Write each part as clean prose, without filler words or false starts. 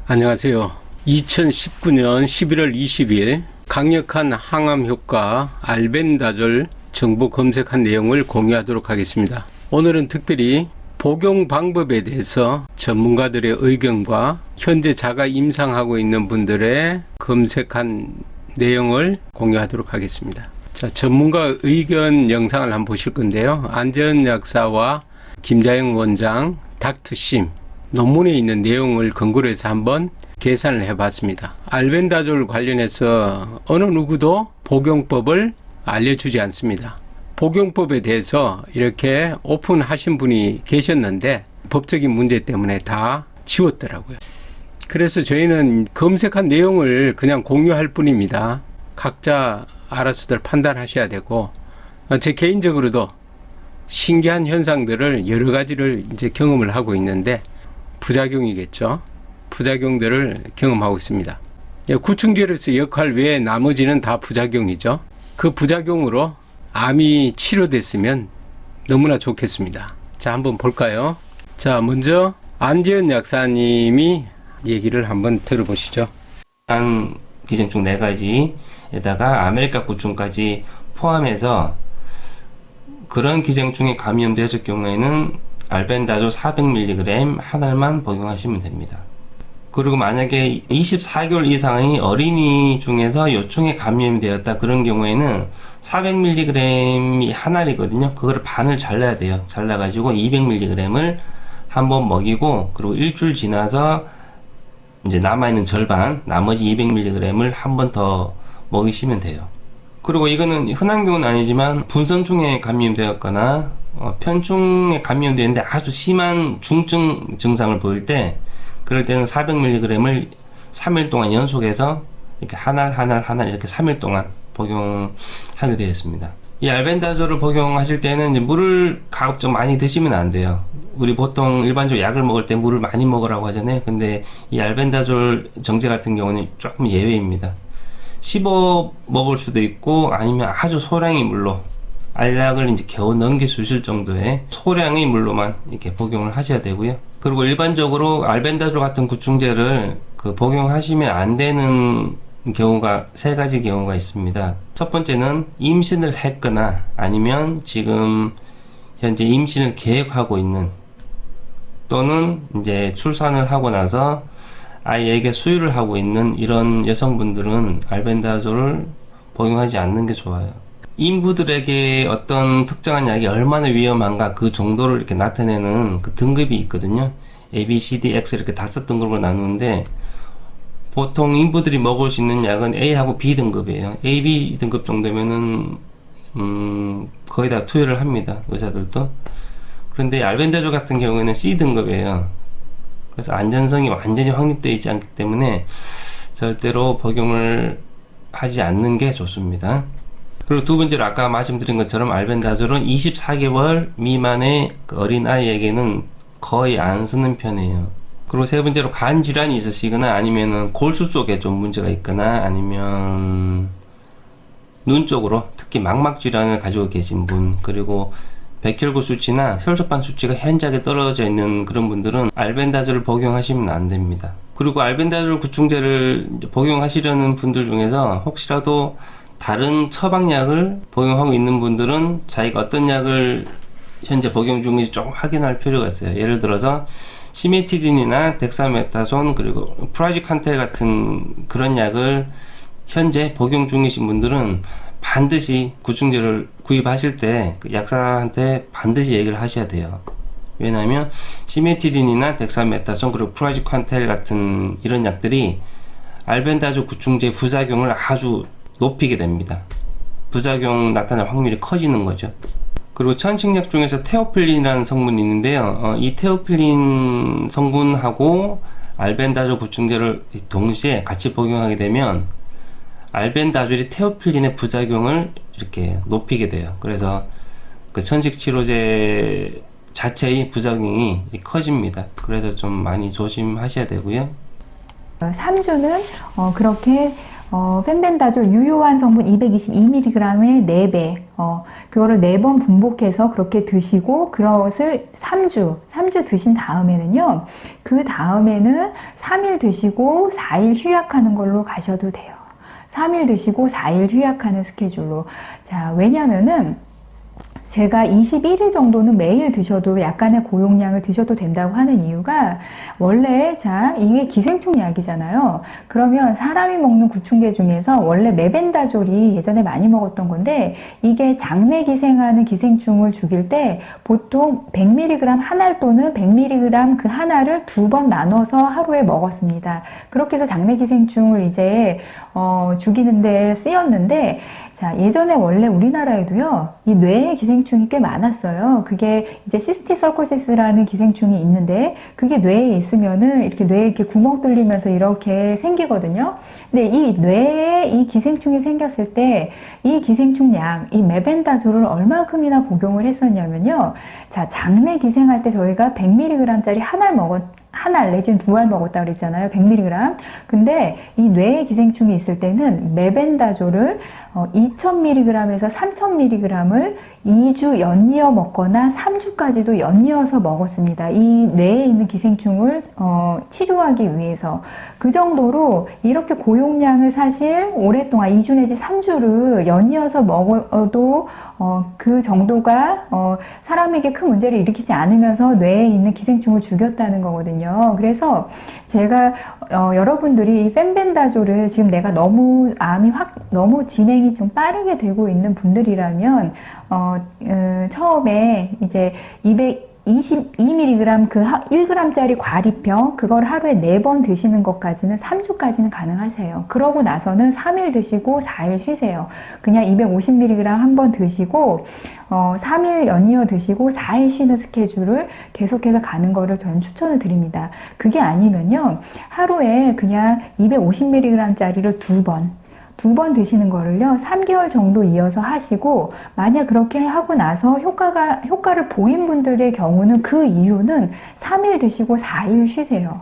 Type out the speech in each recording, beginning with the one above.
안녕하세요. 2019년 11월 20일 강력한 항암 효과 알벤다졸 정보 검색한 내용을 공유하도록 하겠습니다. 오늘은 특별히 복용 방법에 대해서 전문가들의 의견과 현재 자가 임상하고 있는 분들의 검색한 내용을 공유하도록 하겠습니다. 자, 전문가 의견 영상을 한번 보실 건데요. 안재현 약사와 김자영 원장, 닥터심 논문에 있는 내용을 근거로 해서 한번 계산을 해봤습니다. 알벤다졸 관련해서 어느 누구도 복용법을 알려주지 않습니다. 복용법에 대해서 이렇게 오픈하신 분이 계셨는데 법적인 문제 때문에 다 지웠더라고요. 그래서 저희는 검색한 내용을 그냥 공유할 뿐입니다. 각자 알아서들 판단하셔야 되고, 제 개인적으로도 신기한 현상들을 여러 가지를 이제 경험을 하고 있는데 부작용이겠죠. 부작용들을 경험하고 있습니다. 구충제로서의 역할 외에 나머지는 다 부작용이죠. 그 부작용으로 암이 치료됐으면 너무나 좋겠습니다. 자, 한번 볼까요? 자, 먼저 안재현 약사님이 얘기를 한번 들어보시죠. 한 기생충 4가지에다가 아메리카 구충까지 포함해서 그런 기생충에 감염되었을 경우에는 알벤다졸 400mg 한 알만 복용하시면 됩니다. 그리고 만약에 24개월 이상의 어린이 중에서 요충에 감염이 되었다 그런 경우에는 400mg이 한 알이거든요. 그거를 반을 잘라야 돼요. 잘라가지고 200mg을 한번 먹이고, 그리고 일주일 지나서 이제 남아있는 절반, 나머지 200mg을 한 번 더 먹이시면 돼요. 그리고 이거는 흔한 경우는 아니지만 분선충에 감염되었거나 편충에 감염되는데 아주 심한 중증 증상을 보일 때, 그럴 때는 400mg을 3일 동안 연속해서 이렇게 한 알 이렇게 3일 동안 복용하게 되어 있습니다. 이 알벤다졸을 복용하실 때는 이제 물을 가급적 많이 드시면 안 돼요. 우리 보통 일반적으로 약을 먹을 때 물을 많이 먹으라고 하잖아요. 근데 이 알벤다졸 정제 같은 경우는 조금 예외입니다. 씹어 먹을 수도 있고, 아니면 아주 소량의 물로, 알약을 이제 겨우 넘길 수 있을 정도의 소량의 물로만 이렇게 복용을 하셔야 되고요. 그리고 일반적으로 알벤다졸 같은 구충제를 복용하시면 안 되는 경우가 3가지 경우가 있습니다. 첫 번째는 임신을 했거나 아니면 지금 현재 임신을 계획하고 있는, 또는 이제 출산을 하고 나서 아이에게 수유를 하고 있는 이런 여성분들은 알벤다졸을 복용하지 않는 게 좋아요. 인부들에게 어떤 특정한 약이 얼마나 위험한가 그 정도를 이렇게 나타내는 그 등급이 있거든요. A, B, C, D, X 이렇게 5등급으로 나누는데, 보통 인부들이 먹을 수 있는 약은 A하고 B 등급이에요. A, B 등급 정도면은 거의 다 투여를 합니다. 의사들도. 그런데 알벤다졸 같은 경우에는 C 등급이에요. 그래서 안전성이 완전히 확립되어 있지 않기 때문에 절대로 복용을 하지 않는 게 좋습니다. 그리고 두 번째로 아까 말씀드린 것처럼 알벤다졸은 24개월 미만의 어린 아이에게는 거의 안 쓰는 편이에요. 그리고 세 번째로 간 질환이 있으시거나 아니면은 골수 쪽에 좀 문제가 있거나 아니면 눈 쪽으로 특히 망막 질환을 가지고 계신 분, 그리고 백혈구 수치나 혈소판 수치가 현저하게 떨어져 있는 그런 분들은 알벤다졸을 복용하시면 안 됩니다. 그리고 알벤다졸 구충제를 복용하시려는 분들 중에서 혹시라도 다른 처방약을 복용하고 있는 분들은 자기가 어떤 약을 현재 복용 중인지 좀 확인할 필요가 있어요. 예를 들어서 시메티딘이나 덱사메타손 그리고 프라지칸텔 같은 그런 약을 현재 복용 중이신 분들은 반드시 구충제를 구입하실 때 그 약사한테 반드시 얘기를 하셔야 돼요. 왜냐하면 시메티딘이나 덱사메타손 그리고 프라지칸텔 같은 이런 약들이 알벤다졸 구충제 부작용을 아주 높이게 됩니다. 부작용 나타날 확률이 커지는 거죠. 그리고 천식약 중에서 테오필린이라는 성분이 있는데요. 이 테오필린 성분하고 알벤다졸 구충제를 동시에 같이 복용하게 되면 알벤다졸이 테오필린의 부작용을 이렇게 높이게 돼요. 그래서 그 천식 치료제 자체의 부작용이 커집니다. 그래서 좀 많이 조심하셔야 되고요. 3주는 그렇게 펜벤다졸 유효한 성분 222mg의 4배, 그거를 4번 분복해서 그렇게 드시고, 그것을 3주 드신 다음에는요, 그 다음에는 3일 드시고 4일 휴약하는 걸로 가셔도 돼요. 3일 드시고 4일 휴약하는 스케줄로. 자, 왜냐면은, 제가 21일 정도는 매일 드셔도 약간의 고용량을 드셔도 된다고 하는 이유가 원래 자 이게 기생충 약이잖아요. 그러면 사람이 먹는 구충제 중에서 원래 메벤다졸이 예전에 많이 먹었던 건데 이게 장내 기생하는 기생충을 죽일 때 보통 100mg 한 알 또는 100mg 그 한 알을 2번 나눠서 하루에 먹었습니다. 그렇게 해서 장내 기생충을 이제 죽이는데 쓰였는데 자, 예전에 원래 우리나라에도요, 이 뇌에 기생충이 꽤 많았어요. 그게 이제 시스티설코시스라는 기생충이 있는데, 그게 뇌에 있으면은 이렇게 뇌에 이렇게 구멍 뚫리면서 이렇게 생기거든요. 근데 이 뇌에 이 기생충이 생겼을 때, 이 기생충 약, 이 메벤다졸을 얼마큼이나 복용을 했었냐면요. 자, 장내 기생할 때 저희가 100mg짜리 한 알 내지는 2알 먹었다고 그랬잖아요. 100mg. 근데 이 뇌에 기생충이 있을 때는 메벤다졸을 2000mg에서 3000mg을 2주 연이어 먹거나 3주까지도 연이어서 먹었습니다. 이 뇌에 있는 기생충을 치료하기 위해서. 그 정도로 이렇게 고용량을 사실 오랫동안 2주 내지 3주를 연이어서 먹어도 그 정도가 사람에게 큰 문제를 일으키지 않으면서 뇌에 있는 기생충을 죽였다는 거거든요. 그래서 제가 여러분들이 이 펜벤다졸을 지금 내가 너무 너무 진행이 좀 빠르게 되고 있는 분들이라면 처음에 이제 222mg 그 1g짜리 과리병 그걸 하루에 4번 드시는 것까지는 3주까지는 가능하세요. 그러고 나서는 3일 드시고 4일 쉬세요. 그냥 250mg 한 번 드시고 3일 연이어 드시고 4일 쉬는 스케줄을 계속해서 가는 거를 저는 추천을 드립니다. 그게 아니면요. 하루에 그냥 250mg짜리를 2번 드시는 거를요, 3개월 정도 이어서 하시고, 만약 그렇게 하고 나서 효과를 보인 분들의 경우는 그 이유는 3일 드시고 4일 쉬세요.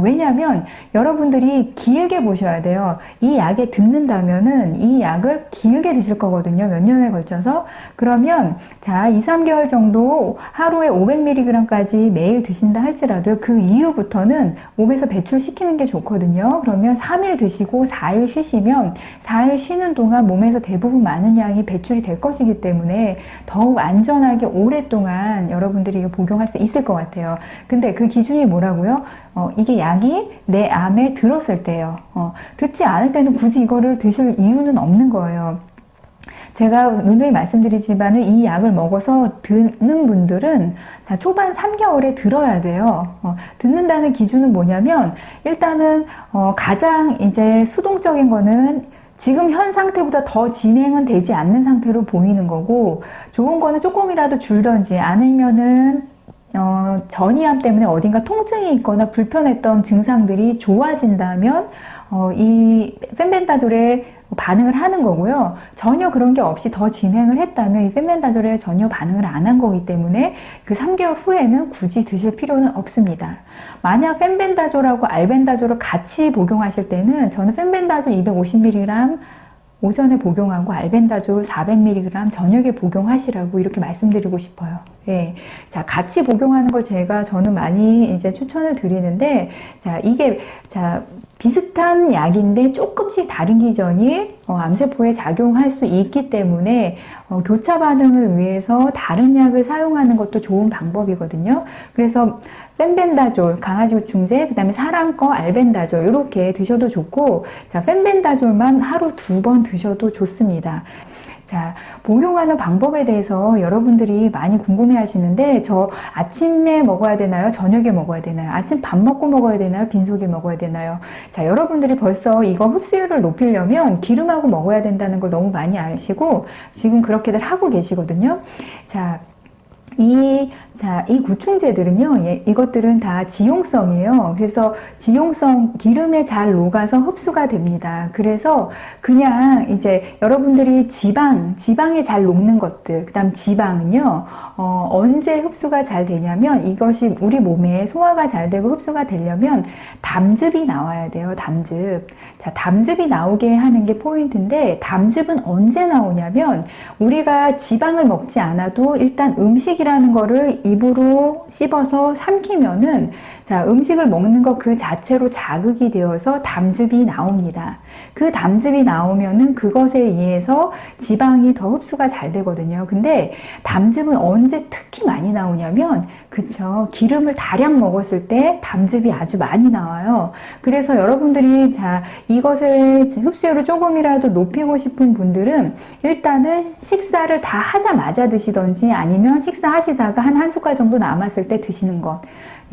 왜냐하면 여러분들이 길게 보셔야 돼요. 이 약에 듣는다면은 이 약을 길게 드실 거거든요. 몇 년에 걸쳐서. 그러면 자 2, 3개월 정도 하루에 500mg까지 매일 드신다 할지라도 그 이후부터는 몸에서 배출시키는 게 좋거든요. 그러면 3일 드시고 4일 쉬시면 4일 쉬는 동안 몸에서 대부분 많은 양이 배출이 될 것이기 때문에 더욱 안전하게 오랫동안 여러분들이 복용할 수 있을 것 같아요. 근데 그 기준이 뭐라고요? 이게 약이 내 암에 들었을 때예요. 듣지 않을 때는 굳이 이거를 드실 이유는 없는 거예요. 제가 누누이 말씀드리지만은 이 약을 먹어서 듣는 분들은 자 초반 3개월에 들어야 돼요. 듣는다는 기준은 뭐냐면 일단은 가장 이제 수동적인 거는 지금 현 상태보다 더 진행은 되지 않는 상태로 보이는 거고 좋은 거는 조금이라도 줄던지 아니면은 전이암 때문에 어딘가 통증이 있거나 불편했던 증상들이 좋아진다면 이 펜벤다졸에 반응을 하는 거고요. 전혀 그런 게 없이 더 진행을 했다면 이 펜벤다졸에 전혀 반응을 안 한 거기 때문에 그 3개월 후에는 굳이 드실 필요는 없습니다. 만약 펜벤다졸하고 알벤다졸을 같이 복용하실 때는 저는 펜벤다졸 250mg 오전에 복용하고 알벤다졸 400mg 저녁에 복용하시라고 이렇게 말씀드리고 싶어요. 예. 자, 같이 복용하는 걸 저는 많이 이제 추천을 드리는데, 자, 이게, 비슷한 약인데 조금씩 다른 기전이 암세포에 작용할 수 있기 때문에 교차 반응을 위해서 다른 약을 사용하는 것도 좋은 방법이거든요. 그래서 펜벤다졸, 강아지 구충제, 그 다음에 사람 거 알벤다졸 이렇게 드셔도 좋고 자, 펜벤다졸만 하루 2번 드셔도 좋습니다. 자, 복용하는 방법에 대해서 여러분들이 많이 궁금해 하시는데 저 아침에 먹어야 되나요? 저녁에 먹어야 되나요? 아침 밥 먹고 먹어야 되나요? 빈속에 먹어야 되나요? 자, 여러분들이 벌써 이거 흡수율을 높이려면 기름하고 먹어야 된다는 걸 너무 많이 아시고 지금 그렇게들 하고 계시거든요. 자, 이 구충제들은요, 이것들은 다 지용성이에요. 그래서 지용성, 기름에 잘 녹아서 흡수가 됩니다. 그래서 그냥 이제 여러분들이 지방에 잘 녹는 것들, 그 다음 지방은요, 언제 흡수가 잘 되냐면 이것이 우리 몸에 소화가 잘 되고 흡수가 되려면 담즙이 나와야 돼요, 담즙. 자, 담즙이 나오게 하는 게 포인트인데, 담즙은 언제 나오냐면 우리가 지방을 먹지 않아도 일단 음식이라는 거를 입으로 씹어서 삼키면은, 자, 음식을 먹는 것 그 자체로 자극이 되어서 담즙이 나옵니다. 그 담즙이 나오면은 그것에 의해서 지방이 더 흡수가 잘 되거든요. 근데 담즙은 언제 특히 많이 나오냐면, 그쵸, 기름을 다량 먹었을 때 담즙이 아주 많이 나와요. 그래서 여러분들이 자, 이것을 흡수율을 조금이라도 높이고 싶은 분들은 일단은 식사를 다 하자마자 드시던지, 아니면 식사하시다가 한 숟갈 정도 남았을 때 드시는 것.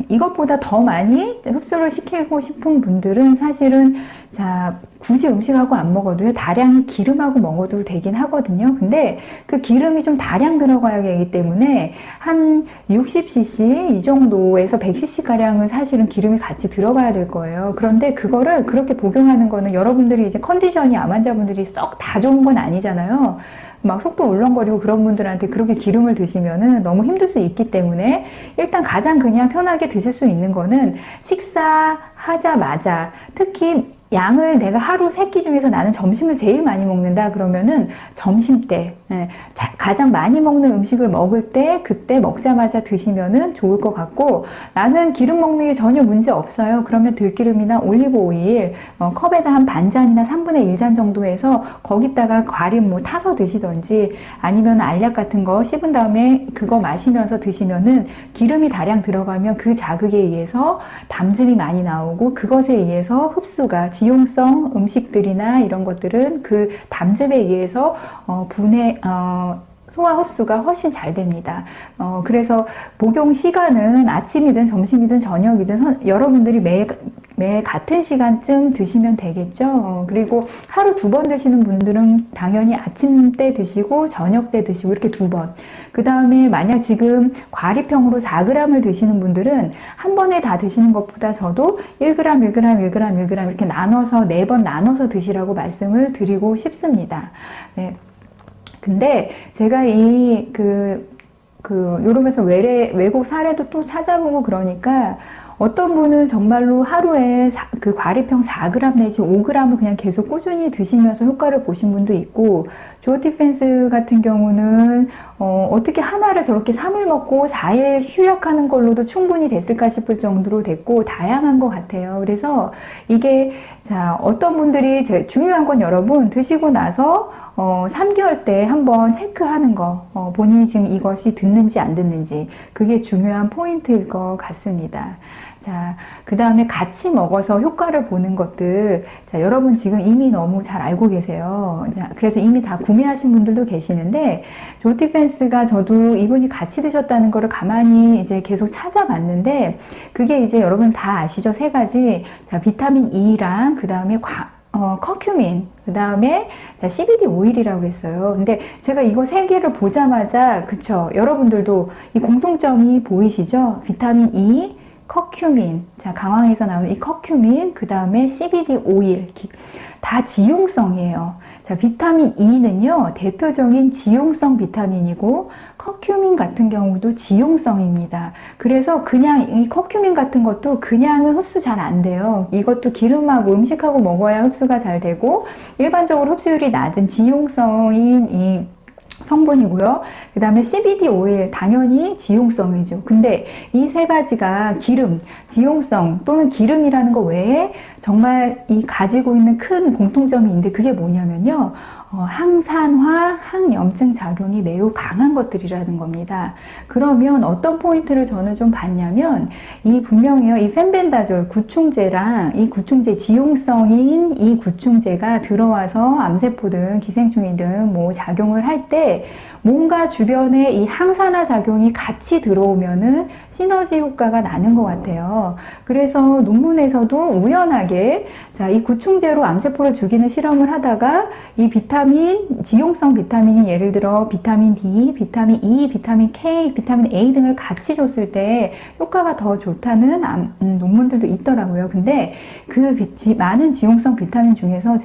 이것보다 더 많이 흡수를 시키고 싶은 분들은 사실은, 자, 굳이 음식하고 안 먹어도요, 다량의 기름하고 먹어도 되긴 하거든요. 근데 그 기름이 좀 다량 들어가야 되기 때문에 한 60cc 이 정도에서 100cc 가량은 사실은 기름이 같이 들어가야 될 거예요. 그런데 그거를 그렇게 복용하는 거는 여러분들이 이제 컨디션이 암 환자분들이 썩 다 좋은 건 아니잖아요. 막 속도 울렁거리고 그런 분들한테 그렇게 기름을 드시면은 너무 힘들 수 있기 때문에, 일단 가장 그냥 편하게 드실 수 있는 거는 식사하자마자, 특히 양을 내가 하루 3끼 중에서 나는 점심을 제일 많이 먹는다 그러면은 점심 때, 가장 많이 먹는 음식을 먹을 때, 그때 먹자마자 드시면은 좋을 것 같고, 나는 기름 먹는 게 전혀 문제 없어요. 그러면 들기름이나 올리브 오일 컵에다 한 반잔이나 3분의 1잔 정도 해서 거기다가 과림 뭐 타서 드시던지, 아니면 알약 같은 거 씹은 다음에 그거 마시면서 드시면은 기름이 다량 들어가면 그 자극에 의해서 담즙이 많이 나오고, 그것에 의해서 흡수가, 지용성 음식들이나 이런 것들은 그 담즙에 의해서 소화 흡수가 훨씬 잘 됩니다. 그래서 복용 시간은 아침이든 점심이든 저녁이든 여러분들이 매일 같은 시간쯤 드시면 되겠죠. 그리고 하루 2번 드시는 분들은 당연히 아침 때 드시고 저녁 때 드시고 이렇게 2번. 그 다음에 만약 지금 과립형으로 4g을 드시는 분들은 한 번에 다 드시는 것보다 저도 1g, 1g, 1g, 1g 이렇게 나눠서 4번 나눠서 드시라고 말씀을 드리고 싶습니다. 네. 근데 제가 유럽에서 외국 사례도 또 찾아보고 그러니까, 어떤 분은 정말로 하루에 그 과립형 4g 내지 5g을 그냥 계속 꾸준히 드시면서 효과를 보신 분도 있고, 조 디펜스 같은 경우는 어떻게 하나를 저렇게 3일 먹고 4일 휴약하는 걸로도 충분히 됐을까 싶을 정도로 됐고, 다양한 것 같아요. 그래서 이게, 자, 어떤 분들이, 중요한 건 여러분 드시고 나서 3개월 때 한번 체크하는 거, 본인이 지금 이것이 듣는지 안 듣는지, 그게 중요한 포인트일 것 같습니다. 자, 그 다음에 같이 먹어서 효과를 보는 것들, 자, 여러분 지금 이미 너무 잘 알고 계세요. 자, 그래서 이미 다 구매하신 분들도 계시는데, 조 디펜스가, 저도 이분이 같이 드셨다는 거를 가만히 이제 계속 찾아봤는데, 그게 이제 여러분 다 아시죠? 3가지. 자, 비타민 E랑, 그 다음에 커큐민, 그 다음에 CBD 오일이라고 했어요. 근데 제가 이거 3개를 보자마자, 그쵸, 여러분들도 이 공통점이 보이시죠? 비타민 E, 커큐민, 자, 강황에서 나오는 이 커큐민, 그 다음에 CBD 오일, 다 지용성이에요. 자, 비타민 E는요, 대표적인 지용성 비타민이고, 커큐민 같은 경우도 지용성입니다. 그래서 그냥 이 커큐민 같은 것도 그냥은 흡수 잘 안 돼요. 이것도 기름하고 음식하고 먹어야 흡수가 잘 되고, 일반적으로 흡수율이 낮은 지용성인 이 성분이고요. 그 다음에 CBD 오일, 당연히 지용성이죠. 근데 이 3가지가 기름, 지용성 또는 기름이라는 거 외에 정말 이 가지고 있는 큰 공통점이 있는데, 그게 뭐냐면요, 항산화, 항염증 작용이 매우 강한 것들이라는 겁니다. 그러면 어떤 포인트를 저는 좀 봤냐면, 분명히요, 이 펜벤다졸 구충제랑 이 구충제 지용성인 이 구충제가 들어와서 암세포든 기생충이든 뭐 작용을 할 때 뭔가 주변에 이 항산화 작용이 같이 들어오면은 시너지 효과가 나는 것 같아요. 그래서 논문에서도 우연하게, 자, 이 구충제로 암세포를 죽이는 실험을 하다가 이 비타민, 지용성 비타민이 예를 들어 비타민 D, 비타민 E, 비타민 K, 비타민 A 등을 같이 줬을 때 효과가 더 좋다는 논문들도 있더라고요. 근데 그 많은 지용성 비타민 중에서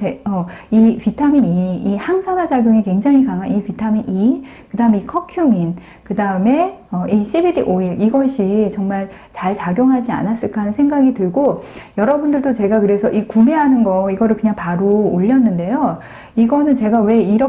이 비타민 E, 이 항산화 작용이 굉장히 강한 이 비타민 E, 그 다음에 이 커큐민, 그 다음에 이 CBD 오일, 이것이 정말 잘 작용하지 않았을까 하는 생각이 들고, 여러분들도 제가 그래서 이 구매하는 거 이거를 그냥 바로 올렸는데요. 이거는 제가 왜 이렇게